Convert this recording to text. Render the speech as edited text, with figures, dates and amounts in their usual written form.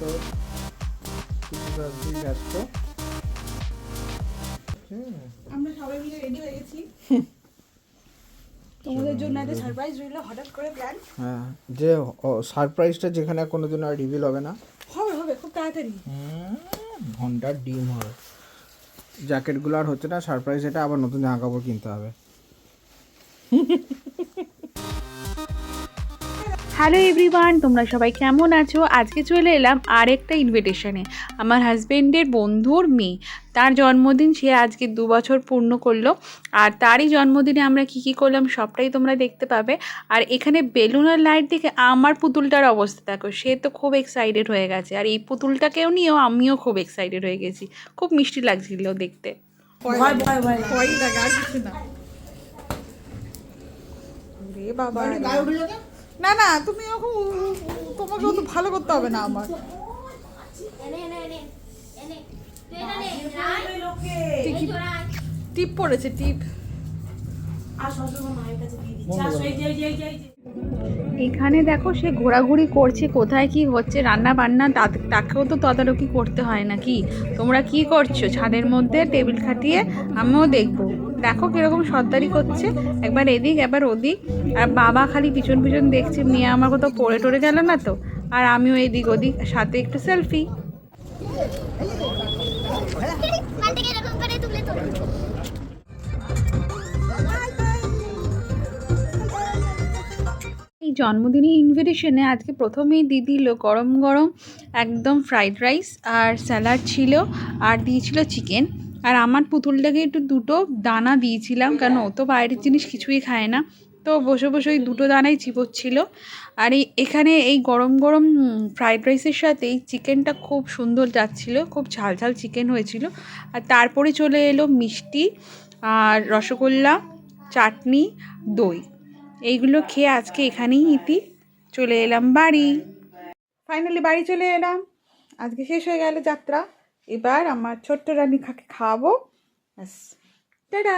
তো কিছু কাজেই ব্যস্ত। আমরা সবাই মিলে রেডি হয়ে গেছি তোমাদের জন্য একটা সারপ্রাইজ রইলো, হঠাৎ করে প্ল্যান। হ্যাঁ, যে সারপ্রাইজটা যেখানে কোনোদিন আর রিভিল হবে না, হবে হবে খুব তাড়াতাড়ি। ঘন্টার ডিম হবে। জ্যাকেটগুলো আর হচ্ছে না সারপ্রাইজ, এটা আবার নতুন জামা কাপড় কিনতে হবে। হ্যালো এভরিওয়ান, তোমরা সবাই কেমন আছো? আজকে চলে এলাম আরেকটা ইনভিটেশনে। আমার হাজবেন্ডের বন্ধুর মেয়ে, তার জন্মদিন, সে আজকে 2 বছর পূর্ণ করলো। আর তারই জন্মদিনে আমরা কী কী করলাম সবটাই তোমরা দেখতে পাবে। আর এখানে বেলুন আর লাইট দেখে আমার পুতুলটার অবস্থা দেখো, সে তো খুব এক্সাইটেড হয়ে গেছে। আর এই পুতুলটাকেও নিয়েও আমিও খুব এক্সাইটেড হয়ে গেছি, খুব মিষ্টি লাগছিল দেখতে। ভয় ভয় ভয় ভয় লাগে, আর কিছু না। রে বাবা, না না তুমি তোমাকে তো ভালো করতে হবে না আমার। টিপ পড়েছে, টিপ। এখানে দেখো সে ঘোরাঘুরি করছে, কোথায় কি হচ্ছে রান্না বান্না তাকেও তো তদারকি করতে হয় নাকি। তোমরা কি করছো ছাদের মধ্যে টেবিল খাটিয়ে? আমিও দেখবো। দেখো কিরকম সর্দারি করছে, একবার এদিক একবার ওদিক। আর বাবা খালি পিছন পিছন দেখছে, মেয়ে আমার কোথাও পড়ে টরে গেল না তো। আর আমিও এদিক ওদিক, সাথে একটু সেলফি। এই জন্মদিনে ইনভিটেশনে আজকে প্রথমেই দিয়ে দিল গরম গরম একদম ফ্রাইড রাইস আর স্যালাড ছিল, আর দিয়েছিল চিকেন। আর আমার পুতুলটাকে একটু 2টো দানা দিয়েছিলাম, কারণ ও তো বাইরের জিনিস কিছুই খায় না। তো বসে বসে ওই 2টো দানাই চিবোচ্ছিল। আর এখানে এই গরম গরম ফ্রাইড রাইসের সাথে এই চিকেনটা খুব সুন্দর যাচ্ছিলো, খুব ঝাল ঝাল চিকেন হয়েছিল। আর তারপরে চলে এলো মিষ্টি আর রসগোল্লা, চাটনি, দই। এইগুলো খেয়ে আজকে এখানেই ইতি, চলে এলাম বাড়ি। ফাইনালি বাড়ি চলে এলাম, আজকে শেষ হয়ে গেল যাত্রা। এবার আমার ছোট্ট রানী খাকে খাওয়াবো, ব্যাস, টাটা।